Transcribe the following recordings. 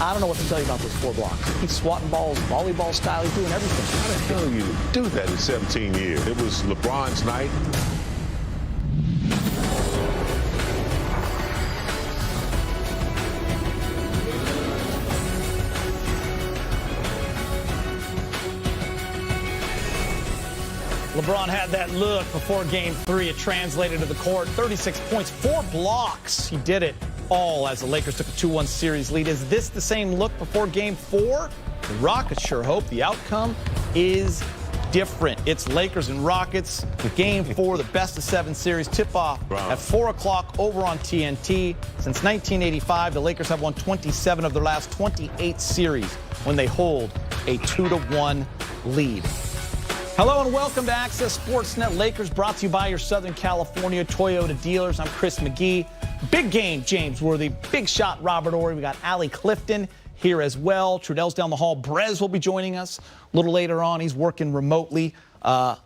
I don't know what to tell you about those 4 blocks. He's swatting balls, volleyball style. He's doing everything. How the hell you do that in 17 years? It was LeBron's night. LeBron had that look before Game 3. It translated to the court. 36 points, 4 blocks. He did it all as the Lakers took a 2-1 series lead. Is this the same look before Game 4? The Rockets sure hope the outcome is different. It's Lakers and Rockets. Game 4, the best-of-7 series tip-off at 4 o'clock over on TNT. Since 1985, the Lakers have won 27 of their last 28 series when they hold a 2-1 lead. Hello and welcome to Access Sportsnet. Lakers brought to you by your Southern California Toyota dealers. I'm Chris McGee. Big game, James Worthy. Big shot, Robert Ory. We got Allie Clifton here as well. Trudell's down the hall. Brez will be joining us a little later on. He's working remotely. Hi,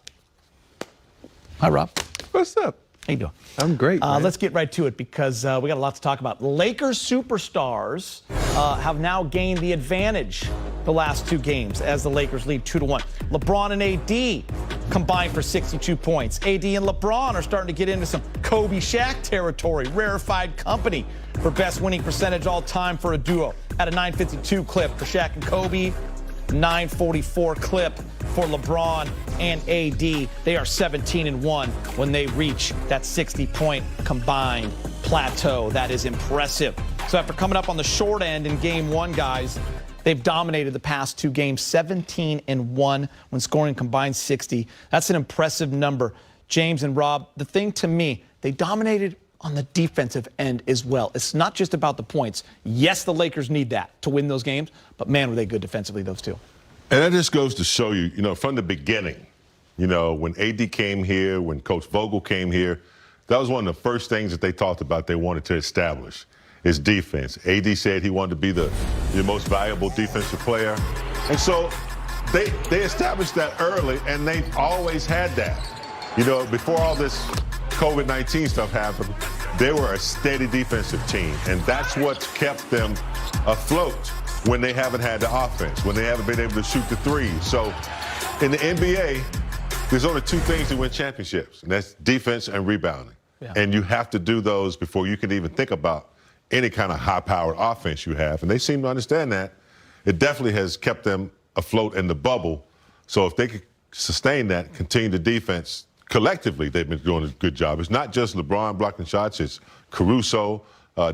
Rob. What's up? How you doing? I'm great, man. Let's get right to it because we got a lot to talk about. Lakers superstars have now gained the advantage the last 2 games as the Lakers lead 2-1. LeBron and AD combined for 62 points. AD and LeBron are starting to get into some Kobe Shaq territory, rarefied company for best winning percentage all time for a duo. At a 952 clip for Shaq and Kobe, 944 clip for LeBron and AD. They are 17-1 when they reach that 60-point combined plateau. That is impressive. So after coming up on the short end in Game 1, guys, they've dominated the past 2 games, 17-1 when scoring combined 60. That's an impressive number. James and Rob, the thing to me, they dominated on the defensive end as well. It's not just about the points. Yes, the Lakers need that to win those games, but man, were they good defensively, those 2. And that just goes to show you, from the beginning, when AD came here, when Coach Vogel came here, that was one of the first things that they talked about they wanted to establish is defense. AD said he wanted to be the most valuable defensive player. And so they established that early, and they've always had that. Before all this COVID-19 stuff happened, they were a steady defensive team, and that's what's kept them afloat when they haven't had the offense, when they haven't been able to shoot the threes. So in the NBA, there's only 2 things to win championships, and that's defense and rebounding. Yeah. And you have to do those before you can even think about any kind of high-powered offense you have. And they seem to understand that. It definitely has kept them afloat in the bubble. So if they could sustain that, continue the defense, collectively, they've been doing a good job. It's not just LeBron blocking shots. It's Caruso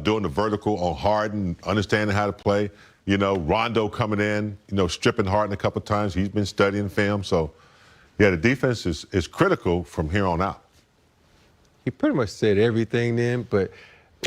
doing the vertical on Harden, understanding how to play. Rondo coming in, stripping Harden a couple times. He's been studying film. So, yeah, the defense is critical from here on out. He pretty much said everything then, but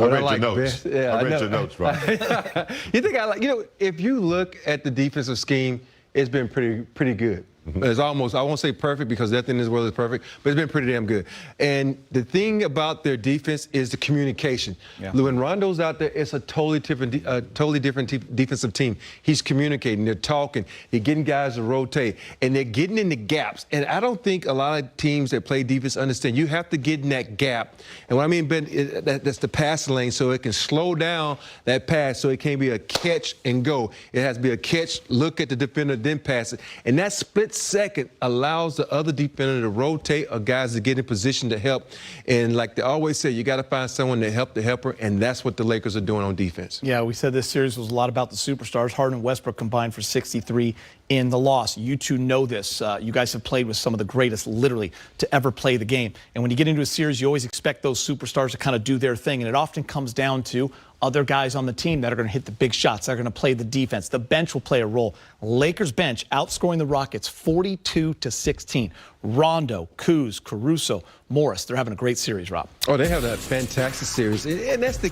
I read your notes. Yeah, I read your notes, Rob. You think if you look at the defensive scheme, it's been pretty good. Mm-hmm. It's almost, I won't say perfect because nothing in this world is perfect, but it's been pretty damn good. And the thing about their defense is the communication. Yeah. When Rondo's out there, it's a totally different defensive team. He's communicating, they're talking, they're getting guys to rotate, and they're getting in the gaps. And I don't think a lot of teams that play defense understand you have to get in that gap. And what I mean, Ben, that's the passing lane, so it can slow down that pass so it can't be a catch and go. It has to be a catch, look at the defender, then pass it. And that split second allows the other defender to rotate or guys to get in position to help. And like they always say, you got to find someone to help the helper, and that's what the Lakers are doing on defense. Yeah, we said this series was a lot about the superstars. Harden and Westbrook combined for 63 in the loss. You 2 know this. You guys have played with some of the greatest, literally, to ever play the game. And when you get into a series, you always expect those superstars to kind of do their thing, and it often comes down to other guys on the team that are going to hit the big shots. They're going to play the defense. The bench will play a role. Lakers bench outscoring the Rockets 42-16. Rondo, Kuz, Caruso, Morris. They're having a great series, Rob. Oh, they have that fantastic series. And that's the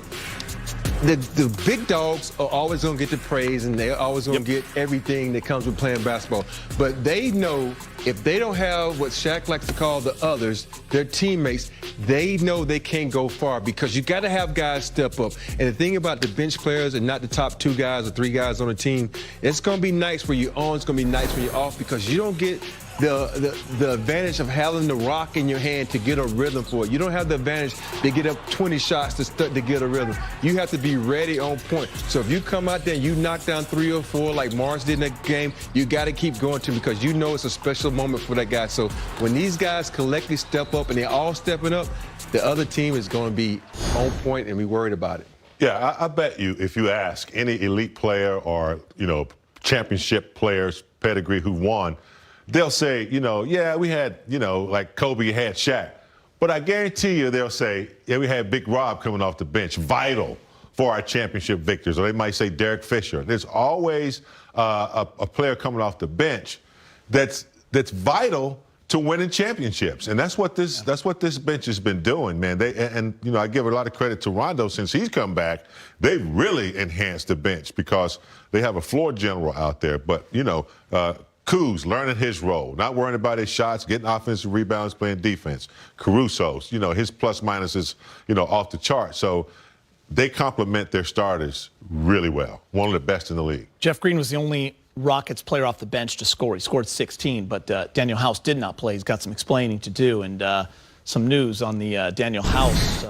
big dogs are always going to get the praise, and they're always going to get everything that comes with playing basketball. But they know if they don't have what Shaq likes to call the others, their teammates, they know they can't go far because you got to have guys step up. And the thing about the bench players and not the top 2 guys or 3 guys on the team, it's going to be nights where you're on, it's going to be nights when you're off because you don't get the advantage of having the rock in your hand to get a rhythm for it. You don't have the advantage to get up 20 shots to get a rhythm. You have to be ready on point. So if you come out there and you knock down 3 or 4 like Morris did in that game, you got to keep going to because you know it's a special moment for that guy. So when these guys collectively step up and they're all stepping up, the other team is going to be on point and be worried about it. Yeah, I bet you if you ask any elite player or, championship players, pedigree who won, they'll say, yeah, we had, like Kobe had Shaq. But I guarantee you they'll say, yeah, we had Big Rob coming off the bench, vital for our championship victors. Or they might say Derek Fisher. There's always a player coming off the bench that's vital to winning championships. And that's what this bench has been doing, man. I give a lot of credit to Rondo since he's come back. They've really enhanced the bench because they have a floor general out there. But, Kuz learning his role, not worrying about his shots, getting offensive rebounds, playing defense. Caruso's, his plus minus is, off the chart. So they complement their starters really well. One of the best in the league. Jeff Green was the only Rockets player off the bench to score. He scored 16, but Daniel House did not play. He's got some explaining to do, and some news on the Daniel House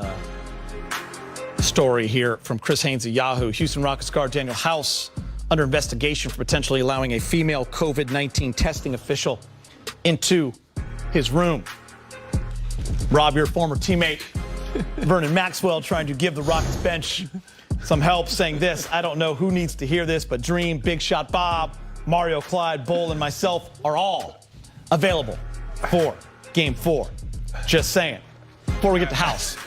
story here from Chris Haynes of Yahoo. Houston Rockets guard Daniel House under investigation for potentially allowing a female COVID-19 testing official into his room. Rob, your former teammate, Vernon Maxwell, trying to give the Rockets bench some help, saying this: I don't know who needs to hear this, but Dream, Big Shot Bob, Mario, Clyde, Bull, and myself are all available for Game 4. Just saying. Before we get to House.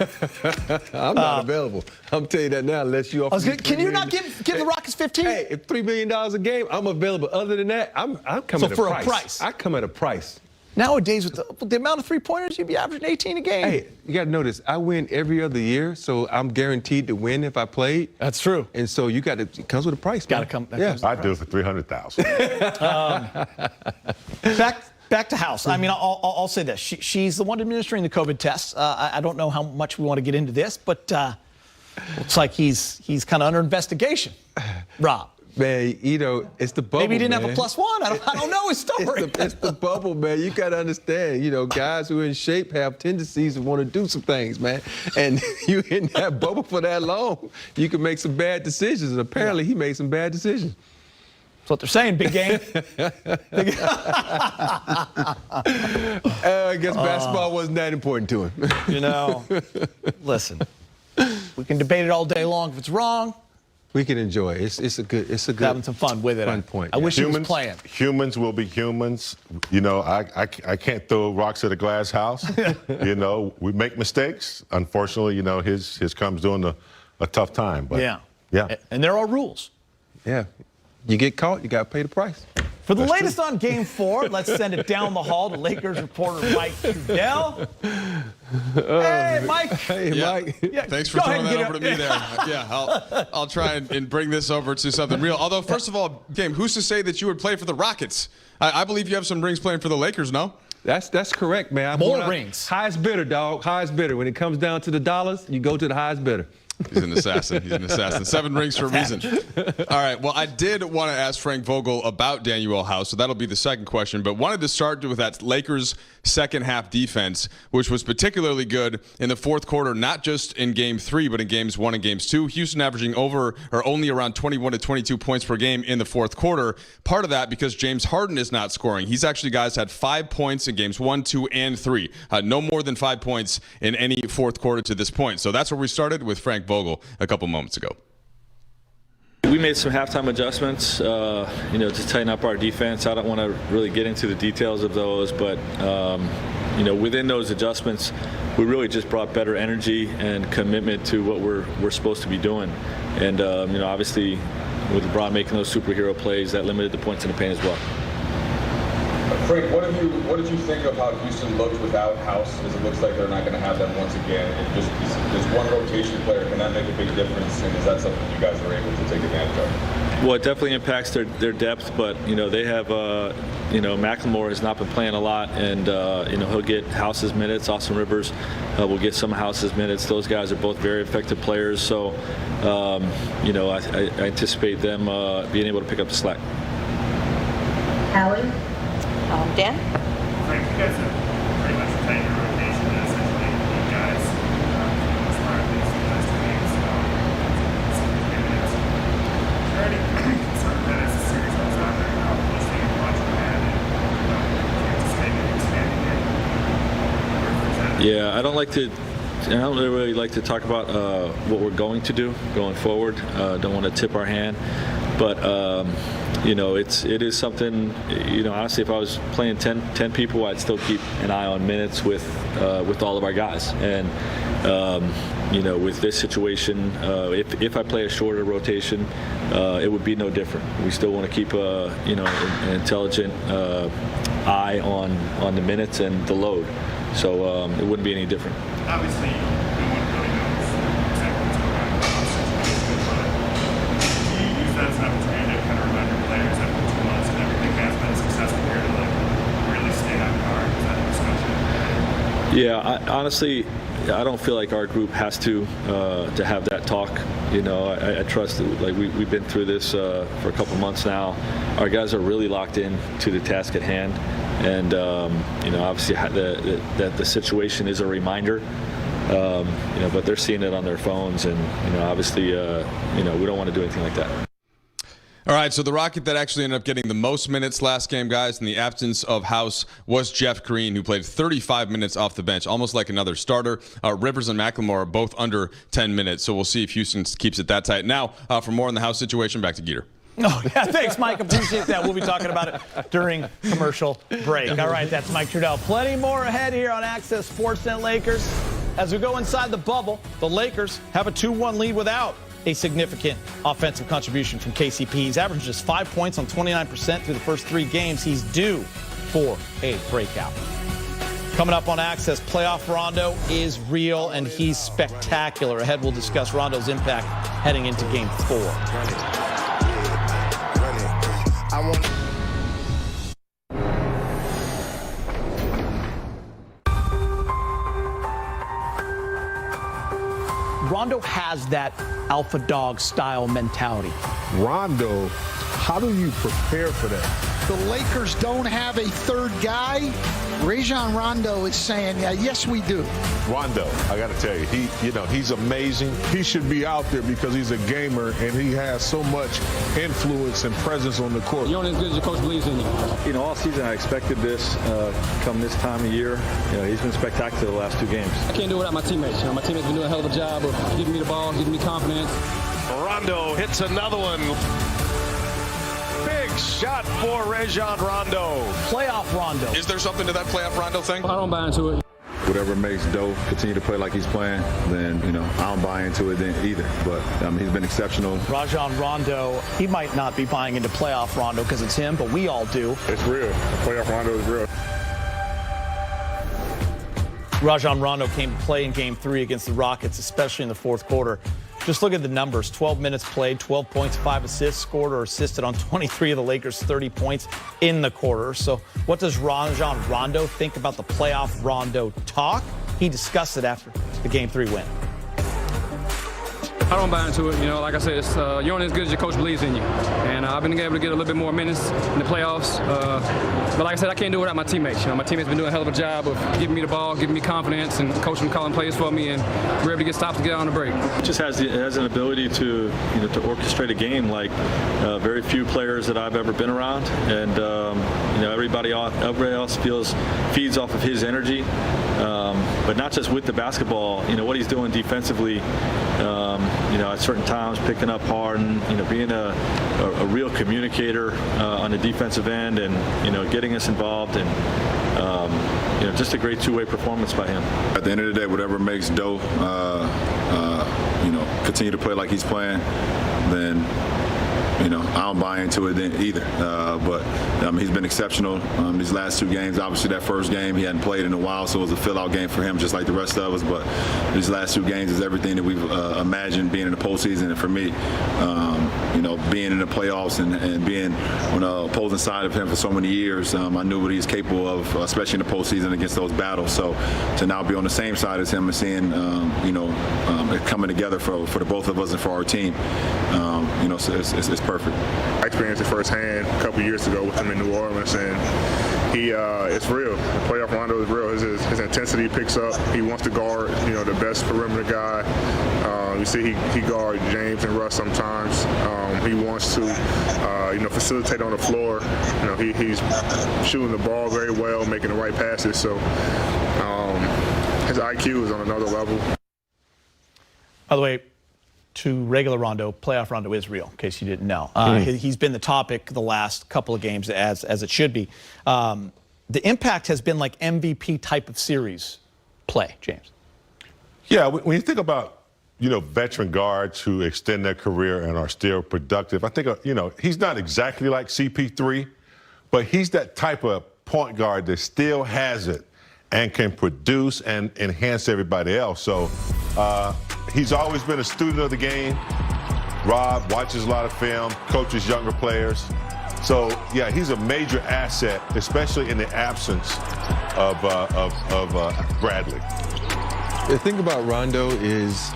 I'm not available. I'm telling you that now, unless you offer. Can you not give the Rockets 15? Hey, if $3 million a game, I'm available. Other than that, I'm coming at a price. A price. I come at a price. Nowadays, with the amount of three-pointers, you'd be averaging 18 a game. Hey, you got to know this. I win every other year, so I'm guaranteed to win if I played. That's true. And so it comes with a price, man. I'd do it for $300,000. Back to House. I mean, I'll say this. She's the one administering the COVID tests. I don't know how much we want to get into this, but looks like he's kind of under investigation. Rob. Man, it's the bubble. Maybe he didn't man. have a +1. I don't know his story. It's the bubble, man. You got to understand, guys who are in shape have tendencies to want to do some things, man. And you in that bubble for that long, you can make some bad decisions. And apparently he made some bad decisions. That's what they're saying, big game. I guess basketball wasn't that important to him. Listen, we can debate it all day long. If it's wrong, we can enjoy it. It's a good having some fun with it. Fun point. I wish he was playing. Humans will be humans. I can't throw rocks at a glass house. We make mistakes. Unfortunately, his comes during a tough time. But yeah. And there are rules. Yeah. You get caught, you got to pay the price. For the latest on Game 4, let's send it down the hall to Lakers reporter Mike Trudell. Hey, Mike. Hey, Mike. Yeah, thanks for throwing that over to me there. Yeah, I'll try and bring this over to something real. Although, first of all, Game, who's to say that you would play for the Rockets? I believe you have some rings playing for the Lakers, no? That's correct, man. More rings. Highest bidder, dog. Highest bidder. When it comes down to the dollars, you go to the highest bidder. He's an assassin. 7 rings for a reason. All right. Well, I did want to ask Frank Vogel about Daniel House, so that'll be the second question. But wanted to start with that Lakers second half defense, which was particularly good in the fourth quarter, not just in Game 3, but in Games 1 and Games 2. Houston averaging only around 21 to 22 points per game in the fourth quarter. Part of that because James Harden is not scoring. He's actually, guys, had 5 points in Games 1, 2, and 3. No more than 5 points in any fourth quarter to this point. So that's where we started with Frank Vogel a couple moments ago. We made some halftime adjustments, to tighten up our defense. I don't want to really get into the details of those, but within those adjustments, we really just brought better energy and commitment to what we're supposed to be doing. And obviously, with LeBron making those superhero plays, that limited the points in the paint as well. Frank, what did you think of how Houston looked without House? As it looks like they're not going to have them once again. And just this one rotation player, can that make a big difference? And is that something you guys are able to take advantage of? Well, it definitely impacts their depth, but they have McLemore has not been playing a lot, and he'll get House's minutes. Austin Rivers will get some of House's minutes. Those guys are both very effective players, so I anticipate them being able to pick up the slack. Allie? Dan? Frank, you guys have pretty much retained your rotation and essentially you guys start these last two games. Is there any concern that as the series goes on, they're how close they can watch ahead and just maybe expanding it? Yeah, I don't really like to talk about what we're going to do going forward. Don't want to tip our hand, but it is something. Honestly, if I was playing 10 people, I'd still keep an eye on minutes with all of our guys. And with this situation, if I play a shorter rotation, it would be no different. We still want to keep an intelligent eye on the minutes and the load. So it wouldn't be any different. Obviously, no one really knows exactly what's going on in the situation, but do you use that as an opportunity to kind of remind your players after 2 months and everything has been successful here to really stay on guard? Is that a discussion? Yeah, honestly, I don't feel like our group has to have that talk. I trust that, we've been through this for a couple months now. Our guys are really locked in to the task at hand. And obviously the situation is a reminder, but they're seeing it on their phones, and obviously we don't want to do anything like that. All right, so the Rocket that actually ended up getting the most minutes last game, guys, in the absence of House, was Jeff Green, who played 35 minutes off the bench, almost like another starter. Rivers and McLemore are both under 10 minutes, so we'll see if Houston keeps it that tight. Now, for more on the House situation, back to Geeter. Oh, yeah, thanks, Mike. Appreciate that. We'll be talking about it during commercial break. All right, that's Mike Trudell. Plenty more ahead here on Access Sportsnet Lakers. As we go inside the bubble, the Lakers have a 2-1 lead without a significant offensive contribution from KCP. He's averaged just 5 points on 29% through the first 3 games. He's due for a breakout. Coming up on Access, playoff Rondo is real, and he's spectacular. Ahead, we'll discuss Rondo's impact heading into Game 4. Rondo has that alpha dog style mentality. Rondo, how do you prepare for that? The Lakers don't have a third guy. Rajon Rondo is saying, yes, we do. Rondo, I got to tell you, he's amazing. He should be out there because he's a gamer and he has so much influence and presence on the court. You're only as good as your coach believes in you. All season I expected this come this time of year. He's been spectacular the last 2 games. I can't do it without my teammates. My teammates been doing a hell of a job of giving me the ball, giving me confidence. Rondo hits another one. Big shot for Rajon Rondo. Playoff Rondo. Is there something to that playoff Rondo thing? I don't buy into it. Whatever makes Doe continue to play like he's playing, then, I don't buy into it then either. But he's been exceptional. Rajon Rondo, he might not be buying into playoff Rondo because it's him, but we all do. It's real. Playoff Rondo is real. Rajon Rondo came to play in Game 3 against the Rockets, especially in the fourth quarter. Just look at the numbers. 12 minutes played, 12 points, 5 assists, scored or assisted on 23 of the Lakers' 30 points in the quarter. So what does Rajon Rondo think about the playoff Rondo talk? He discussed it after the Game 3 win. I don't buy into it. Like I said, it's, you're only as good as your coach believes in you. And I've been able to get a little bit more minutes in the playoffs. But like I said, I can't do it without my teammates. My teammates been doing a hell of a job of giving me the ball, giving me confidence, and coaching, calling plays for me, and we're able to get stops to get on the break. Just has an ability to to orchestrate a game like very few players that I've ever been around, and everybody else feeds off of his energy, but not just with the basketball. What he's doing defensively. At certain times, picking up Harden, being a real communicator on the defensive end, and getting us involved, and just a great two-way performance by him. At the end of the day, whatever makes Doe, continue to play like he's playing, then. I don't buy into it then either. But he's been exceptional these last 2 games. Obviously, that first game he hadn't played in a while, so it was a fill-out game for him, just like the rest of us. But these last 2 games is everything that we've imagined being in the postseason. And for me, being in the playoffs and being on the opposing side of him for so many years, I knew what he's capable of, especially in the postseason against those battles. So to now be on the same side as him and seeing, it coming together for the both of us and for our team, it's perfect. I experienced it firsthand a couple years ago with him in New Orleans, and it's real. The playoff Rondo is real. His intensity picks up. He wants to guard, the best perimeter guy. You see he guards James and Russ sometimes. He wants to, facilitate on the floor. He's shooting the ball very well, making the right passes. So his IQ is on another level. By the way, to regular Rondo, playoff Rondo is real, in case you didn't know. He's been the topic the last couple of games, as it should be. The impact has been like MVP type of series play, James. Yeah, when you think about, veteran guards who extend their career and are still productive, I think, he's not exactly like CP3, but he's that type of point guard that still has it and can produce and enhance everybody else. So he's always been a student of the game. Rob watches a lot of film, coaches younger players. So, yeah, he's a major asset, especially in the absence of Bradley. The thing about Rondo is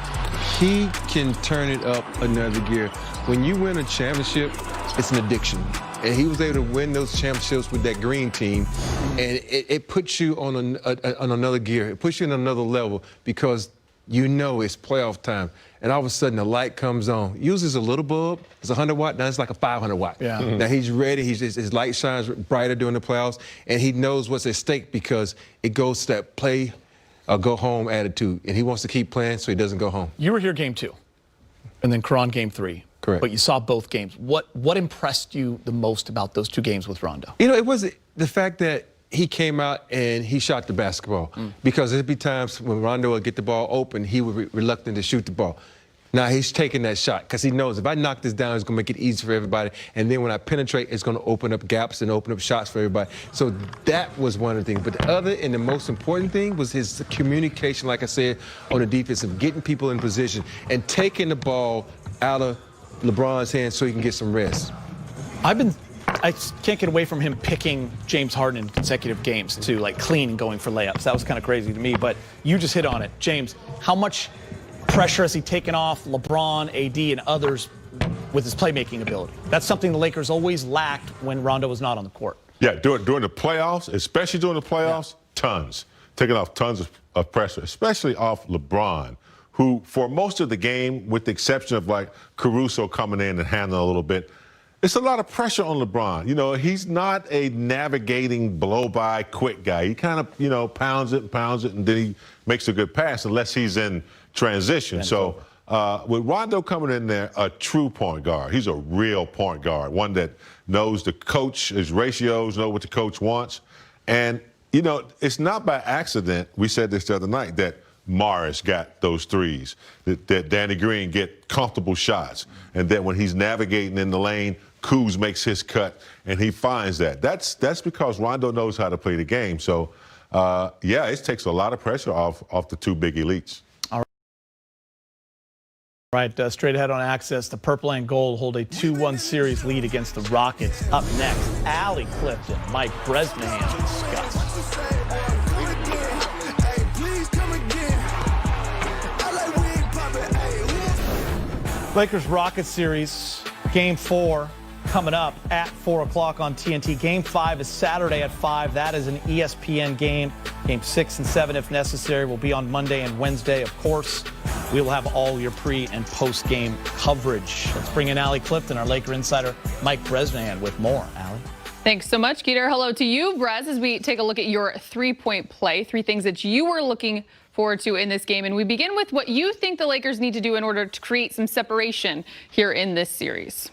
he can turn it up another gear. When you win a championship, it's an addiction. And he was able to win those championships with that green team, and it puts you on another gear. It puts you on another level because it's playoff time. And all of a sudden, the light comes on. Usually it's a little bulb. It's 100 watt. Now it's like a 500 watt. Yeah. Now he's ready. His light shines brighter during the playoffs, and he knows what's at stake because it goes to that play or go home attitude. And he wants to keep playing so he doesn't go home. You were here game 2, and then Karan game 3. Correct. But you saw both games. What impressed you the most about those 2 games with Rondo? It was the fact that he came out and he shot the basketball. Because there'd be times when Rondo would get the ball open, he would be reluctant to shoot the ball. Now he's taking that shot because he knows if I knock this down, it's going to make it easy for everybody. And then when I penetrate, it's going to open up gaps and open up shots for everybody. So that was one of the things. But the other and the most important thing was his communication, like I said, on the defense of getting people in position and taking the ball out of LeBron's hands so he can get some rest. I can't get away from him picking James Harden in consecutive games to like clean and going for layups. That was kind of crazy to me, but you just hit on it. James, how much pressure has he taken off LeBron, AD, and others with his playmaking ability? That's something the Lakers always lacked when Rondo was not on the court. Yeah, during the playoffs, especially during the playoffs, tons. Taking off tons of pressure, especially off LeBron, who for most of the game, with the exception of like Caruso coming in and handling a little bit, it's a lot of pressure on LeBron. He's not a navigating blow-by quick guy. He kind of, pounds it, and then he makes a good pass unless he's in transition. So with Rondo coming in there, a true point guard. He's a real point guard, one that knows the coach, his ratios, know what the coach wants. And, it's not by accident, we said this the other night, that Morris got those threes, that Danny Green get comfortable shots, and that when he's navigating in the lane, Kuz makes his cut, and he finds that. That's because Rondo knows how to play the game. So, it takes a lot of pressure off the 2 big elites. All right, straight ahead on Access, the Purple and Gold hold a 2-1 series lead against the Rockets. Up next, Allie Clifton, Mike Bresnahan discuss. Lakers-Rockets series, Game 4, coming up at 4 o'clock on TNT. Game 5 is Saturday at 5. That is an ESPN game. Game 6 and 7, if necessary, will be on Monday and Wednesday, of course. We will have all your pre- and post-game coverage. Let's bring in Allie Clifton, our Laker insider, Mike Bresnahan, with more. Allie. Thanks so much, Geeter. Hello to you, Brez, as we take a look at your three-point play, 3 things that you were looking forward to in this game. And we begin with what you think the Lakers need to do in order to create some separation here in this series.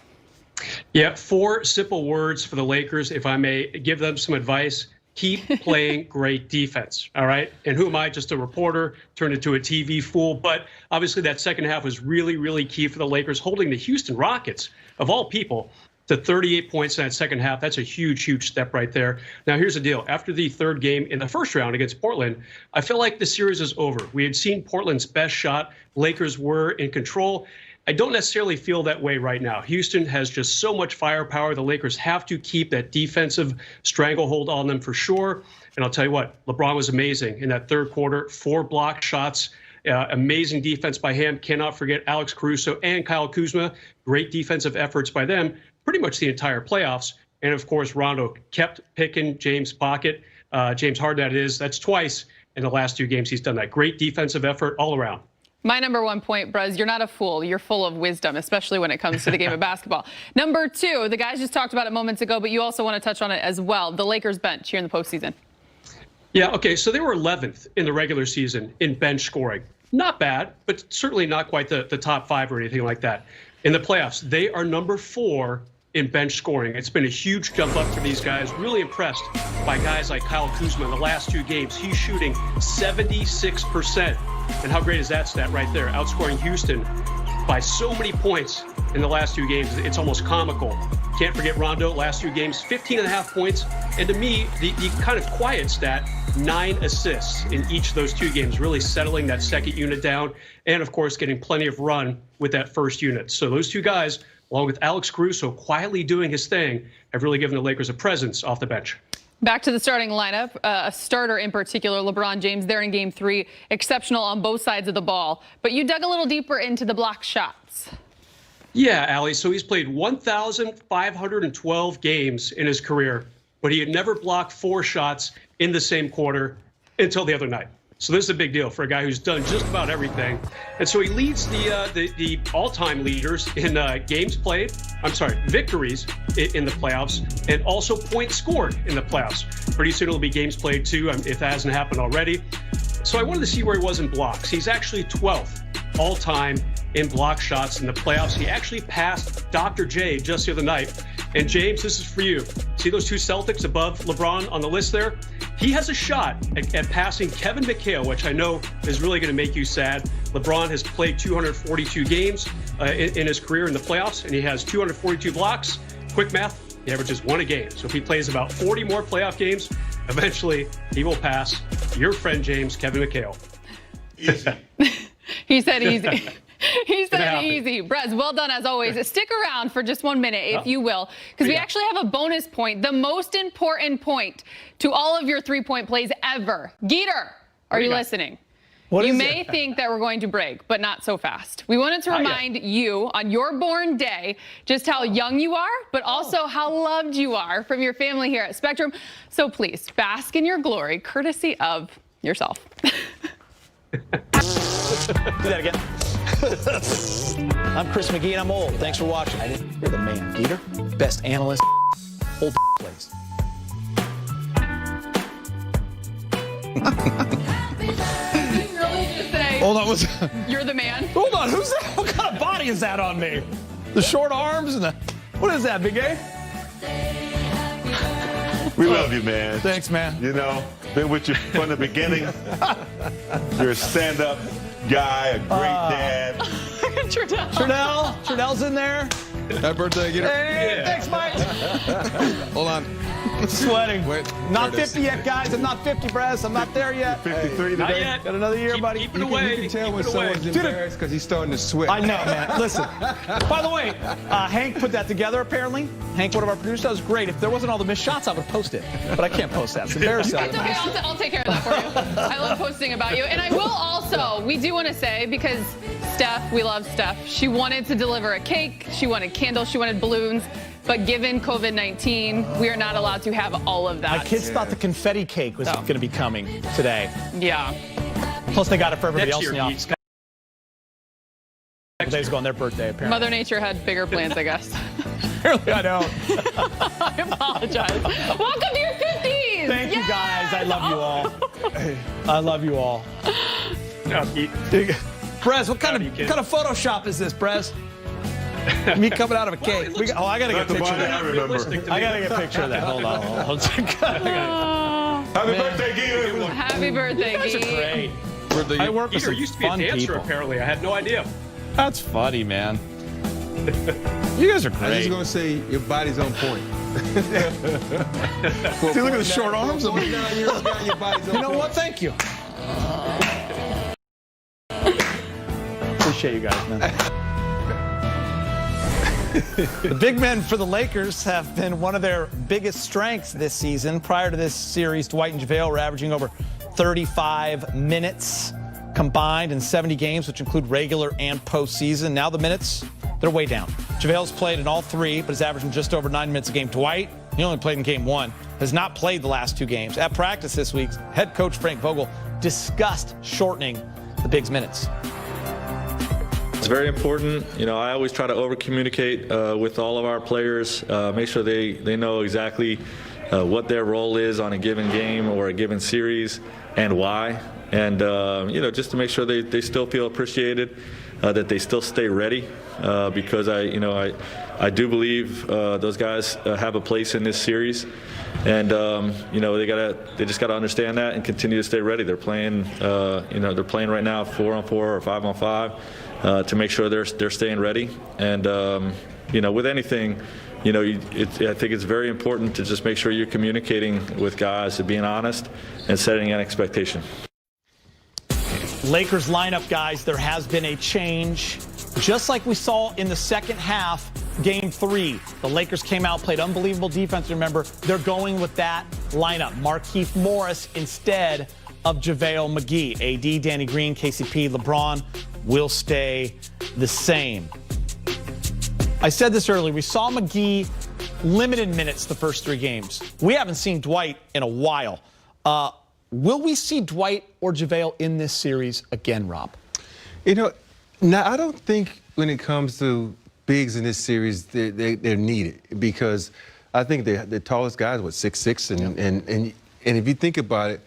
Yeah, 4 simple words for the Lakers, if I may give them some advice. Keep playing great defense, all right? And who am I, just a reporter, turned into a TV fool? But obviously that second half was really, really key for the Lakers, holding the Houston Rockets, of all people, to 38 points in that second half. That's a huge, huge step right there. Now, here's the deal. After the third game in the first round against Portland, I feel like the series is over. We had seen Portland's best shot. Lakers were in control. I don't necessarily feel that way right now. Houston has just so much firepower. The Lakers have to keep that defensive stranglehold on them for sure. And I'll tell you what, LeBron was amazing in that third quarter, 4 block shots. Amazing defense by him. Cannot forget Alex Caruso and Kyle Kuzma. Great defensive efforts by them pretty much the entire playoffs. And, of course, Rondo kept picking James' pocket. James Harden, that is. That's twice in the last 2 games he's done that. Great defensive effort all around. My number 1 point, Brez, you're not a fool. You're full of wisdom, especially when it comes to the game of basketball. Number 2, the guys just talked about it moments ago, but you also want to touch on it as well. The Lakers bench here in the postseason. Yeah, okay, so they were 11th in the regular season in bench scoring. Not bad, but certainly not quite the top 5 or anything like that. In the playoffs, they are number 4 in bench scoring. It's been a huge jump up for these guys. Really impressed by guys like Kyle Kuzma in the last 2 games. He's shooting 76%. And how great is that stat right there? Outscoring Houston by so many points in the last 2 games. It's almost comical. Can't forget Rondo, last 2 games, 15.5 points. And to me, the kind of quiet stat, 9 assists in each of those 2 games, really settling that second unit down. And, of course, getting plenty of run with that first unit. So those 2 guys, along with Alex Caruso quietly doing his thing, have really given the Lakers a presence off the bench. Back to the starting lineup, a starter in particular, LeBron James, there in Game 3, exceptional on both sides of the ball. But you dug a little deeper into the block shots. Yeah, Allie, so he's played 1,512 games in his career, but he had never blocked 4 shots in the same quarter until the other night. So this is a big deal for a guy who's done just about everything. And so he leads the all-time leaders in victories in the playoffs, and also points scored in the playoffs. Pretty soon it'll be games played too, if that hasn't happened already. So I wanted to see where he was in blocks. He's actually 12th all-time in block shots in the playoffs. He actually passed Dr. J just the other night. And James, this is for you. See those 2 Celtics above LeBron on the list there? He has a shot at passing Kevin McHale, which I know is really going to make you sad. LeBron has played 242 games in his career in the playoffs, and he has 242 blocks. Quick math, he averages 1 a game. So if he plays about 40 more playoff games, eventually he will pass your friend James, Kevin McHale. Easy. He said easy. He said easy. Brez, well done as always. Stick around for just 1 minute, if you will, because we actually have a bonus point, the most important point to all of your 3-point plays ever. Geeter, are you listening? You may think that we're going to break, but not so fast. We wanted to remind you on your born day just how young you are, but also how loved you are from your family here at Spectrum. So please, bask in your glory, courtesy of yourself. Do that again. I'm Chris McGee, and I'm old. Thanks for watching. You're the man, Geeter. Best analyst. Old place. Hold on, you're the man. Hold on, who's that? What kind of body is that on me? The short arms and the. What is that, Big A? We love you, man. Thanks, man. You know, been with you from the beginning. You're a stand-up guy, a great dad. Trudell's in there. Happy birthday, Geeter. Hey, thanks, Mike. Hold on. Sweating. Wait, not 50 yet, guys. I'm not 50, Brez. I'm not there yet. 53 today. Not yet. Got another year, buddy. Keep it away. You can tell when someone's embarrassed because he's starting to sweat. I know, man. Listen. By the way, Hank put that together, apparently. Hank, one of our producers, that was great. If there wasn't all the missed shots, I would post it. But I can't post that. It's embarrassing. It's okay. I'll take care of that for you. I love posting about you. And I will also, we do want to say, because Steph, we love Steph. She wanted to deliver a cake. She wanted candles. She wanted balloons. But given COVID-19, we are not allowed to have all of that. My kids thought the confetti cake was going to be coming today. Yeah. Plus, they got it for everybody else in the Next office. Today's going their birthday, apparently. Mother Nature had bigger plans, I guess. Really, I know. I apologize. Welcome to your 50s. Thank you, guys. I love you all. I love you all. Brez, what kind of Photoshop is this, Brez? Me coming out of a cake. I gotta get a picture of that. I gotta get a picture of that. Hold on. Happy birthday, Geeter. Happy birthday, Geeter. Great. I work with Geeter some used to be a fun dancer, people. apparently. I had no idea. That's funny, man. You guys are I was great. just going to say your body's on point. See, look at the short arms. You know what? Thank you. Appreciate you guys, man. The big men for the Lakers have been one of their biggest strengths this season. Prior to this series, Dwight and JaVale were averaging over 35 minutes combined in 70 games, which include regular and postseason. Now the minutes, they're way down. JaVale's played in all 3, but is averaging just over 9 minutes a game. Dwight, he only played in game 1, has not played the last 2 games. At practice this week, head coach Frank Vogel discussed shortening the Bigs' minutes. It's very important. I always try to over-communicate with all of our players, make sure they know exactly what their role is on a given game or a given series and why. And, just to make sure they still feel appreciated, that they still stay ready, because I do believe those guys have a place in this series. And, they just got to understand that and continue to stay ready. They're playing, they're playing right now 4-on-4 or 5-on-5 to make sure they're staying ready. And, with anything, I think it's very important to just make sure you're communicating with guys, to being honest and setting an expectation. Lakers lineup, guys, there has been a change. Just like we saw in the second half, game 3, the Lakers came out, played unbelievable defense. Remember, they're going with that lineup. Markieff Morris instead of JaVale McGee. AD, Danny Green, KCP, LeBron will stay the same. I said this earlier. We saw McGee limited minutes the first 3 games. We haven't seen Dwight in a while. Will we see Dwight or JaVale in this series again, Rob? Now I don't think when it comes to bigs in this series, they're needed, because I think the tallest guy is 6'6", and if you think about it,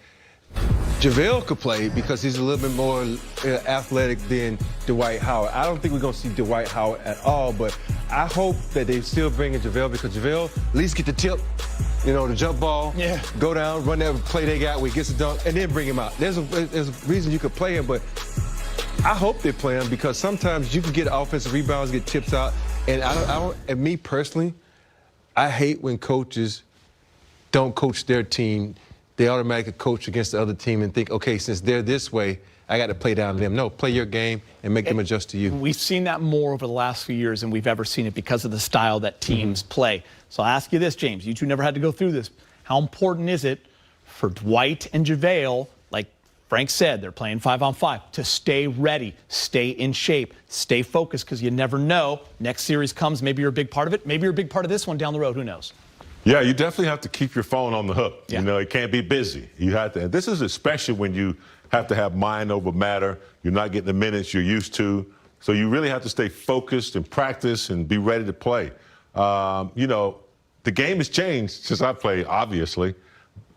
JaVale could play because he's a little bit more athletic than Dwight Howard. I don't think we're going to see Dwight Howard at all, but I hope that they still bring in JaVale, because JaVale at least get the tip, the jump ball, go down, run that play they got where he gets a dunk, and then bring him out. There's a reason you could play him, but I hope they play him, because sometimes you can get offensive rebounds, get tips out, and and me personally, I hate when coaches don't coach their team. They automatically coach against the other team and think, okay, since they're this way, I got to play down to them. No, play your game and make them adjust to you. We've seen that more over the last few years than we've ever seen it, because of the style that teams play. So I'll ask you this, James. You two never had to go through this. How important is it for Dwight and JaVale, like Frank said, they're playing 5-on-5, to stay ready, stay in shape, stay focused, because you never know. Next series comes, maybe you're a big part of it. Maybe you're a big part of this one down the road. Who knows? Yeah, you definitely have to keep your phone on the hook. Yeah. It can't be busy. You have to. And this is especially when you have to have mind over matter. You're not getting the minutes you're used to. So you really have to stay focused and practice and be ready to play. The game has changed since I played, obviously.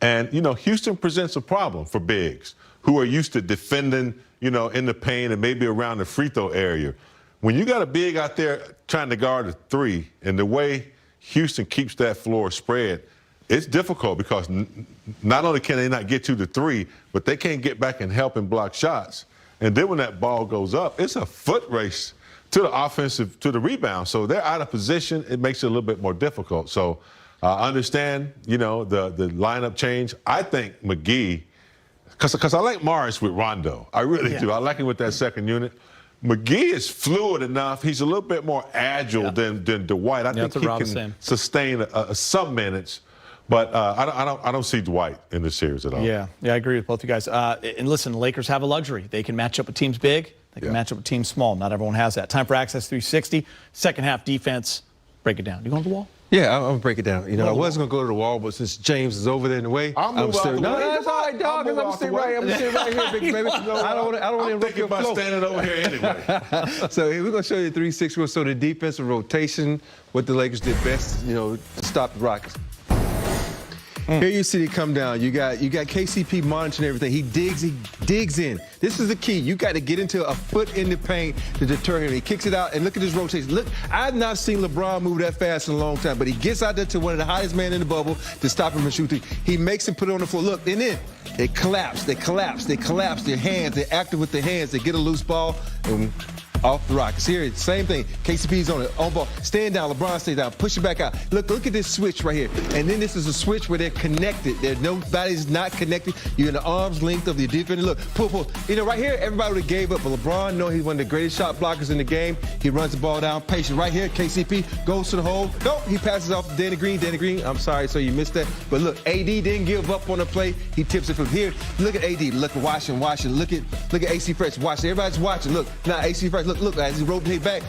And, Houston presents a problem for bigs who are used to defending, in the paint and maybe around the free throw area. When you got a big out there trying to guard a 3, and the way Houston keeps that floor spread, it's difficult, because not only can they not get to the 3, but they can't get back and help and block shots. And then when that ball goes up, it's a foot race to the offensive, to the rebound. So they're out of position. It makes it a little bit more difficult. So I understand, the lineup change. I think McGee, because I like Morris with Rondo. I really do. I like him with that second unit. McGee is fluid enough. He's a little bit more agile than Dwight. I think he can sustain some minutes, but I don't see Dwight in this series at all. Yeah, I agree with both you guys. And listen, the Lakers have a luxury. They can match up with teams big. They can match up with teams small. Not everyone has that. Time for Access 360. Second half defense. Break it down. You going to the wall? Yeah, I'm going to break it down. I was going to go to the wall, but since James is over there in the way, I'm staying. No, that's all right, dog. I'm going to stay right. I'm going to stay right here, big baby. I don't want to interrupt your flow. I'm thinking about standing over here anyway. So we're going to show you 3-6. We're going to show the defensive rotation, what the Lakers did best, to stop the Rockets. Here you see it come down. You got KCP monitoring everything. He digs in. This is the key. You got to get into a foot in the paint to deter him. He kicks it out, and look at this rotation. Look, I've not seen LeBron move that fast in a long time, but he gets out there to one of the highest men in the bubble to stop him from shooting. He makes him put it on the floor. Look, and then they collapse. They collapse their hands. They're active with their hands. They get a loose ball, and off the Rockets. Here, same thing. KCP's on it, on ball. Stand down, LeBron stays down, push it back out. Look at this switch right here. And then this is a switch where they're connected. There's nobody's not connected. You're in the arm's length of the defender. Look, pull. You know, right here, everybody would have gave up. But LeBron, know he's one of the greatest shot blockers in the game. He runs the ball down, patient. Right here, KCP goes to the hole. Nope, he passes off to Danny Green. Danny Green, I'm sorry, so you missed that. But look, AD didn't give up on the play. He tips it from here. Look at AD. Look at Washington. Look at AC Fresh. Watching. Everybody's watching. Look, now AC Fresh. Look, as he rotates back.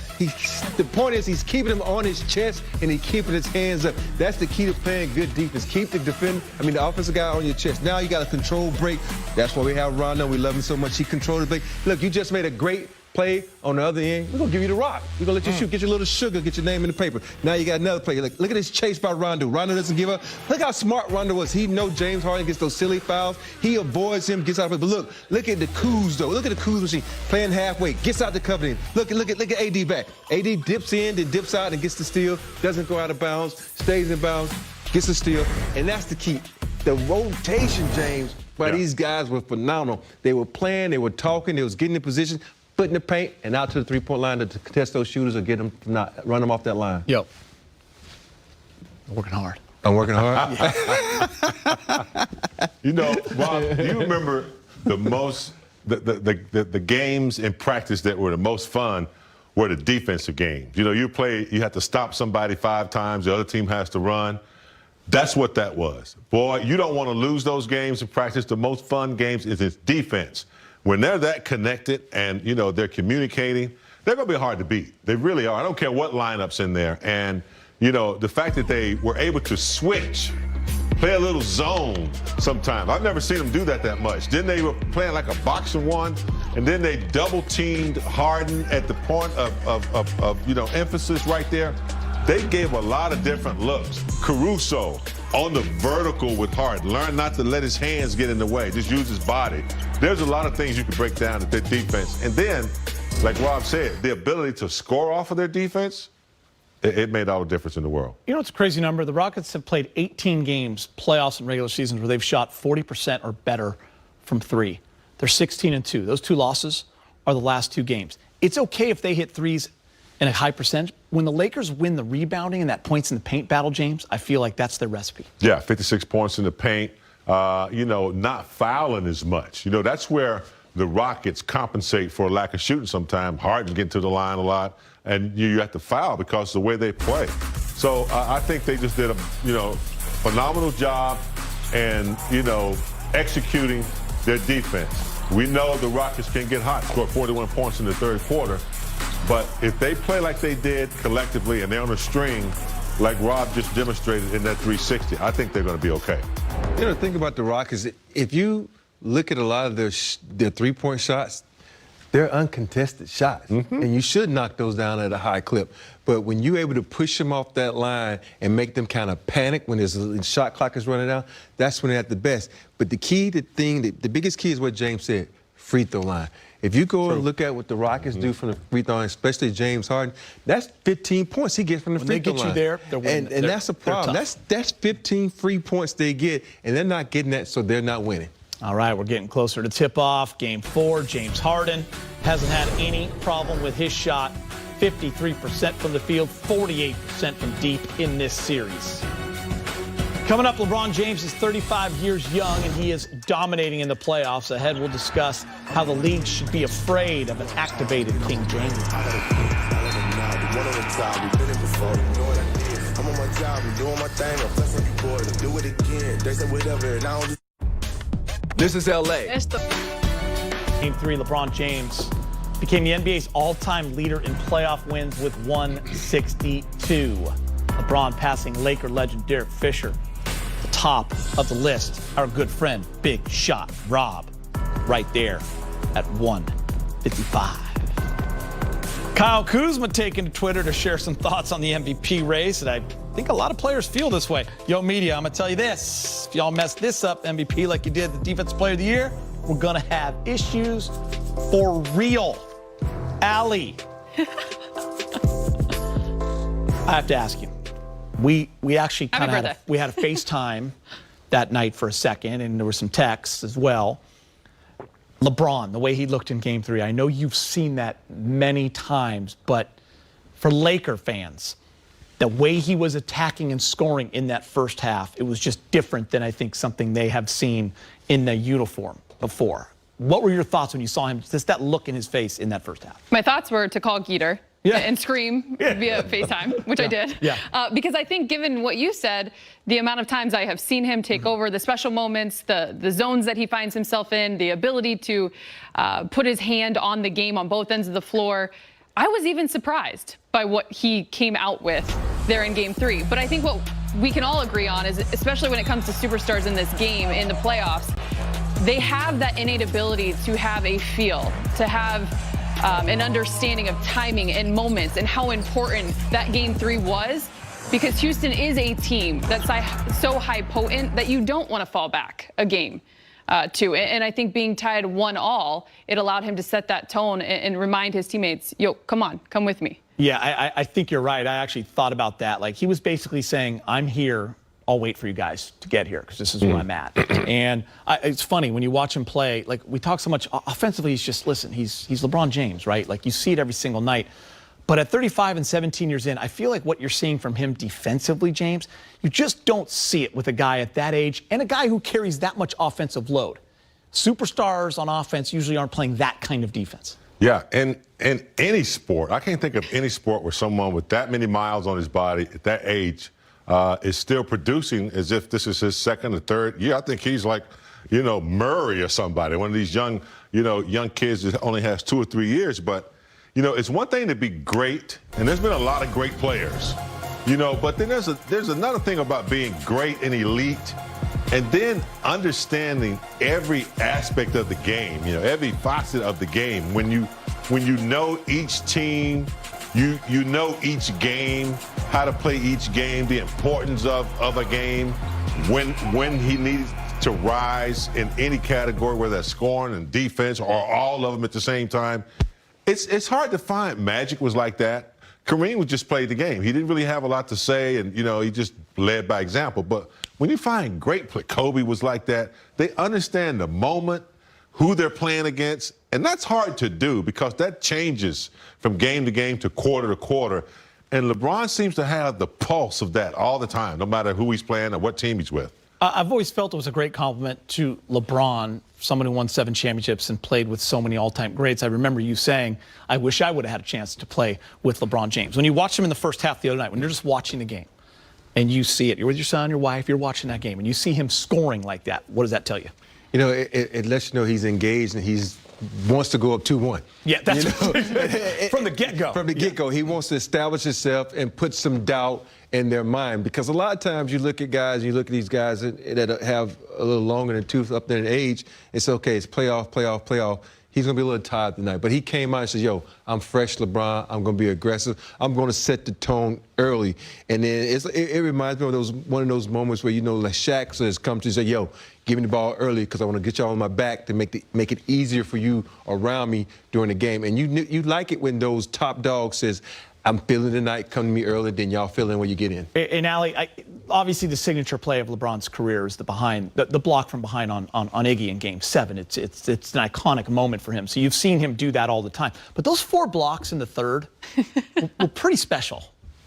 The point is he's keeping him on his chest and he's keeping his hands up. That's the key to playing good defense. Keep the offensive guy on your chest. Now you got a control break. That's why we have Rondo. We love him so much. He controlled the break. Look, you just made a great play on the other end. We're going to give you the rock. We're going to let you shoot. Get your little sugar. Get your name in the paper. Now you got another play. Look at this chase by Rondo. Rondo doesn't give up. Look how smart Rondo was. He knows James Harden gets those silly fouls. He avoids him, gets out of it. But look at the Kuz, though. Look at the Kuz machine. Playing halfway. Gets out the cover. Look at AD back. AD dips in, then dips out and gets the steal. Doesn't go out of bounds. Stays in bounds. Gets the steal. And that's the key. The rotation, James, by these guys were phenomenal. They were playing. They were talking. They was getting in position. Put in the paint and out to the three-point line to contest those shooters or get them run them off that line. Yep. I'm working hard. I'm working hard. You know, Rob, do you remember the games in practice that were the most fun were the defensive games? You know, you have to stop somebody 5 times, the other team has to run. That's what that was. Boy, you don't want to lose those games in practice. The most fun games is its defense. When they're that connected and, you know, they're communicating, they're going to be hard to beat. They really are. I don't care what lineup's in there. And, you know, the fact that they were able to switch, play a little zone sometimes. I've never seen them do that much. Then they were playing like a boxing one, and then they double-teamed Harden at the point of you know, emphasis right there. They gave a lot of different looks. Caruso on the vertical with Harden. Learn not to let his hands get in the way. Just use his body. There's a lot of things you can break down at their defense. And then, like Rob said, the ability to score off of their defense, it made all the difference in the world. You know what's a crazy number? The Rockets have played 18 games, playoffs and regular seasons, where they've shot 40% or better from 3. They're 16-2. Those 2 losses are the last 2 games. It's okay if they hit threes in a high percentage. When the Lakers win the rebounding and that points in the paint battle, James, I feel like that's their recipe. Yeah, 56 points in the paint. You know, not fouling as much. You know, that's where the Rockets compensate for a lack of shooting sometimes. Harden getting to the line a lot, and you have to foul because of the way they play. So I think they just did a, you know, phenomenal job and, you know, executing their defense. We know the Rockets can get hot, score 41 points in the third quarter. But if they play like they did collectively and they're on a string, like Rob just demonstrated in that 360, I think they're going to be okay. You know, the thing about the Rockets, if you look at a lot of their three-point shots, they're uncontested shots. And you should knock those down at a high clip. But when you're able to push them off that line and make them kind of panic when the shot clock is running down, that's when they're at the best. But the biggest key is what James said, free throw line. If you go and look at what the Rockets do from the free throw line, especially James Harden, that's 15 points he gets from the free throw line. When they get you there, they're winning. And that's a problem. That's 15 free points they get, and they're not getting that, so they're not winning. All right, we're getting closer to tip-off. Game 4, James Harden hasn't had any problem with his shot. 53% from the field, 48% from deep in this series. Coming up, LeBron James is 35 years young, and he is dominating in the playoffs. Ahead, we'll discuss how the league should be afraid of an activated King James. I'm on my job, I'm doing my thing, I'm flexing you boys, and do it again. They say whatever, and I don't just... This is LA. Game 3, LeBron James became the NBA's all-time leader in playoff wins with 162. LeBron passing Laker legend Derek Fisher. The top of the list, our good friend, Big Shot Rob, right there at 155. Kyle Kuzma taking to Twitter to share some thoughts on the MVP race, and I think a lot of players feel this way. Yo, media, I'm going to tell you this. If y'all mess this up, MVP, like you did the Defensive Player of the Year, we're going to have issues for real. Allie. I have to ask you. We actually kind of had a FaceTime that night for a second, and there were some texts as well. LeBron, the way he looked in Game 3, I know you've seen that many times, but for Laker fans, the way he was attacking and scoring in that first half, it was just different than I think something they have seen in the uniform before. What were your thoughts when you saw him, just that look in his face in that first half? My thoughts were to call Geeter and scream via FaceTime, which I did. Because I think given what you said, the amount of times I have seen him take over, the special moments, the zones that he finds himself in, the ability to put his hand on the game on both ends of the floor, I was even surprised by what he came out with there in Game 3. But I think what we can all agree on is, especially when it comes to superstars in this game, in the playoffs, they have that innate ability to have a feel, to have an understanding of timing and moments and how important that Game 3 was, because Houston is a team that's so high potent that you don't want to fall back a game to. And I think being tied 1-1, it allowed him to set that tone and remind his teammates, yo, come on, come with me. Yeah, I think you're right. I actually thought about that. Like, he was basically saying, I'm here. I'll wait for you guys to get here because this is where I'm at. And it's funny when you watch him play, like we talk so much offensively, he's just, listen, he's LeBron James, right? Like you see it every single night. But at 35 and 17 years in, I feel like what you're seeing from him defensively, James, you just don't see it with a guy at that age and a guy who carries that much offensive load. Superstars on offense usually aren't playing that kind of defense. Yeah, and in any sport, I can't think of any sport where someone with that many miles on his body at that age is still producing as if this is his second or third year. I think he's like, you know, Murray or somebody, one of these young kids that only has 2 or 3 years. But, you know, it's one thing to be great, and there's been a lot of great players, you know, but then there's another thing about being great and elite and then understanding every aspect of the game, you know, every facet of the game. When you know each team, you know each game, how to play each game, the importance of a game, when he needs to rise in any category, whether that's scoring and defense or all of them at the same time. It's hard to find. Magic was like that. Kareem would just play the game. He didn't really have a lot to say, and, you know, he just led by example. But when you find great play, Kobe was like that. They understand the moment, who they're playing against, and that's hard to do because that changes from game to game to quarter. And LeBron seems to have the pulse of that all the time, no matter who he's playing or what team he's with. I've always felt it was a great compliment to LeBron, someone who won 7 championships and played with so many all-time greats. I remember you saying, I wish I would have had a chance to play with LeBron James. When you watched him in the first half the other night, when you're just watching the game and you see it, you're with your son, your wife, you're watching that game, and you see him scoring like that, what does that tell you? You know, it lets you know he's engaged and he wants to go up 2-1. Yeah, that's from the get-go. From the get-go, he wants to establish himself and put some doubt in their mind. Because a lot of times you look at guys, you look at these guys that have a little longer than tooth up there in age, it's okay, it's playoff. He's going to be a little tired tonight. But he came out and said, yo, I'm fresh, LeBron. I'm going to be aggressive. I'm going to set the tone early. And then it reminds me of one of those moments where, you know, like Shaq says, come to say, yo, give me the ball early because I want to get y'all on my back to make it easier for you around me during the game. And you like it when those top dogs says, I'm feeling the night, come to me early, then y'all feeling when you get in. And Ali, obviously the signature play of LeBron's career is the block from behind on Iggy in Game 7. It's an iconic moment for him. So you've seen him do that all the time. But those 4 blocks in the third were pretty special.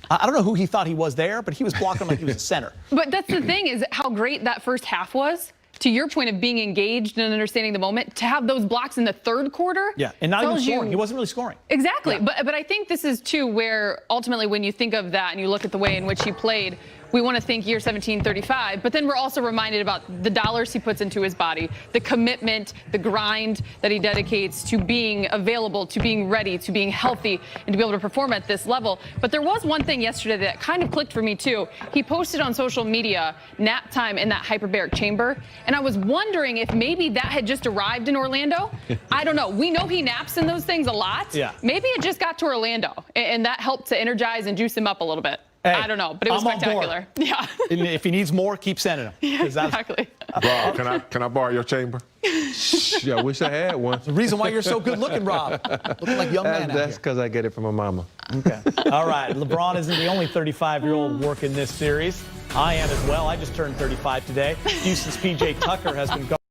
I don't know who he thought he was there, but he was blocking like he was a center. But that's the thing, is how great that first half was. To your point of being engaged and understanding the moment, to have those blocks in the third quarter. Yeah, and not even scoring. He wasn't really scoring. Exactly. Yeah. But I think this is, too, where ultimately when you think of that and you look at the way in which he played, we want to think year 1735, but then we're also reminded about the dollars he puts into his body, the commitment, the grind that he dedicates to being available, to being ready, to being healthy, and to be able to perform at this level. But there was one thing yesterday that kind of clicked for me, too. He posted on social media nap time in that hyperbaric chamber, and I was wondering if maybe that had just arrived in Orlando. I don't know. We know he naps in those things a lot. Yeah. Maybe it just got to Orlando, and that helped to energize and juice him up a little bit. Hey, I don't know, but it was spectacular. Yeah. And if he needs more, keep sending him. Yeah, exactly. Rob, can I borrow your chamber? Yeah, I wish I had one. The reason why you're so good looking, Rob. Looking like young man out That's because I get it from my mama. Okay. All right. LeBron isn't the only 35-year-old working this series. I am as well. I just turned 35 today. Houston's P.J. Tucker has been going.